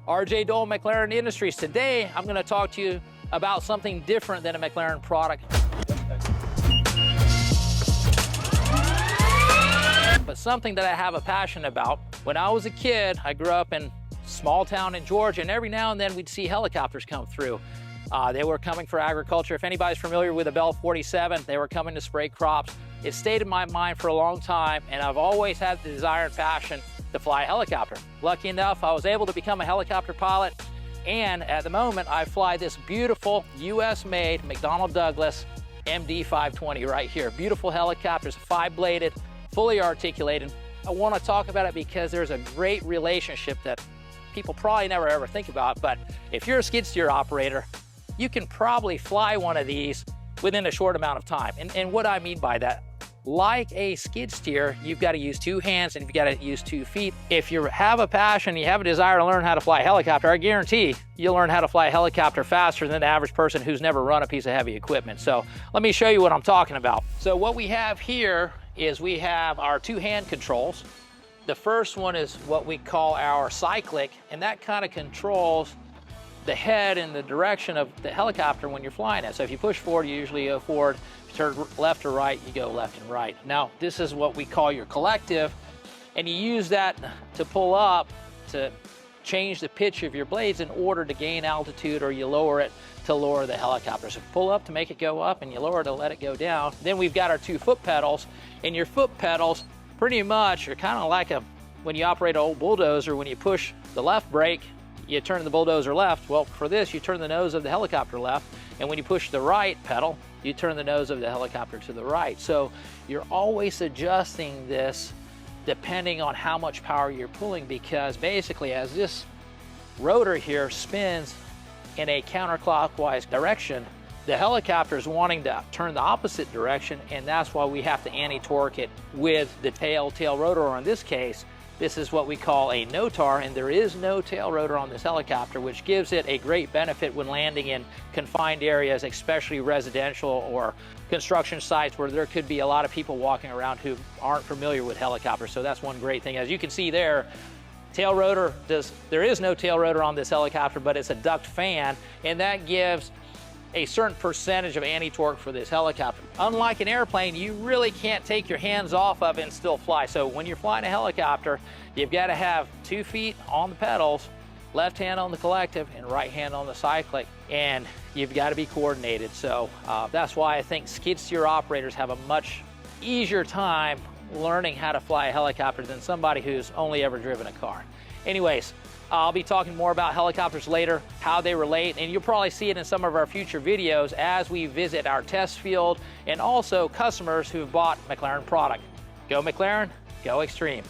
RJ Dole, McLaren Industries. Today, I'm going to talk to you about something different than a McLaren product. But something that I have a passion about. When I was a kid, I grew up in a small town in Georgia, and every now and then we'd see helicopters come through. They were coming for agriculture. If anybody's familiar with a Bell 47, they were coming to spray crops. It stayed in my mind for a long time, and I've always had the desire and passion to fly a helicopter. Lucky enough, I was able to become a helicopter pilot, and at the moment, I fly this beautiful US-made McDonnell Douglas MD 520 right here. Beautiful helicopter, it's 5-bladed, fully articulated. I want to talk about it because there's a great relationship that people probably never ever think about, but if you're a skid steer operator, you can probably fly one of these within a short amount of time. And what I mean by that, like a skid steer, you've got to use 2 hands and you've got to use 2 feet. If you have a passion, you have a desire to learn how to fly a helicopter, I guarantee you'll learn how to fly a helicopter faster than the average person who's never run a piece of heavy equipment. So let me show you what I'm talking about. So what we have here is we have our 2 hand controls. The first one is what we call our cyclic, and that kind of controls the head and the direction of the helicopter when you're flying it. So if you push forward, you usually go forward. If you turn left or right, you go left and right. Now, this is what we call your collective, and you use that to pull up to change the pitch of your blades in order to gain altitude, or you lower it to lower the helicopter. So pull up to make it go up, and you lower it to let it go down. Then we've got our 2 foot pedals, and your foot pedals pretty much are kind of like when you operate an old bulldozer, when you push the left brake, you turn the bulldozer left. Well, for this, you turn the nose of the helicopter left, and when you push the right pedal, you turn the nose of the helicopter to the right. So you're always adjusting this depending on how much power you're pulling, because basically as this rotor here spins in a counterclockwise direction, the helicopter is wanting to turn the opposite direction, and that's why we have to anti-torque it with the tail rotor, or in this case, this is what we call a NOTAR, and there is no tail rotor on this helicopter, which gives it a great benefit when landing in confined areas, especially residential or construction sites where there could be a lot of people walking around who aren't familiar with helicopters. So that's one great thing. As you can see there, there is no tail rotor on this helicopter, but it's a duct fan, and that gives a certain percentage of anti-torque for this helicopter. Unlike an airplane, you really can't take your hands off of it and still fly. So when you're flying a helicopter, you've got to have 2 feet on the pedals, left hand on the collective and right hand on the cyclic, and you've got to be coordinated. So that's why I think skid steer operators have a much easier time learning how to fly a helicopter than somebody who's only ever driven a car. Anyways, I'll be talking more about helicopters later, how they relate, and you'll probably see it in some of our future videos as we visit our test field and also customers who've bought McLaren product. Go McLaren, go extreme.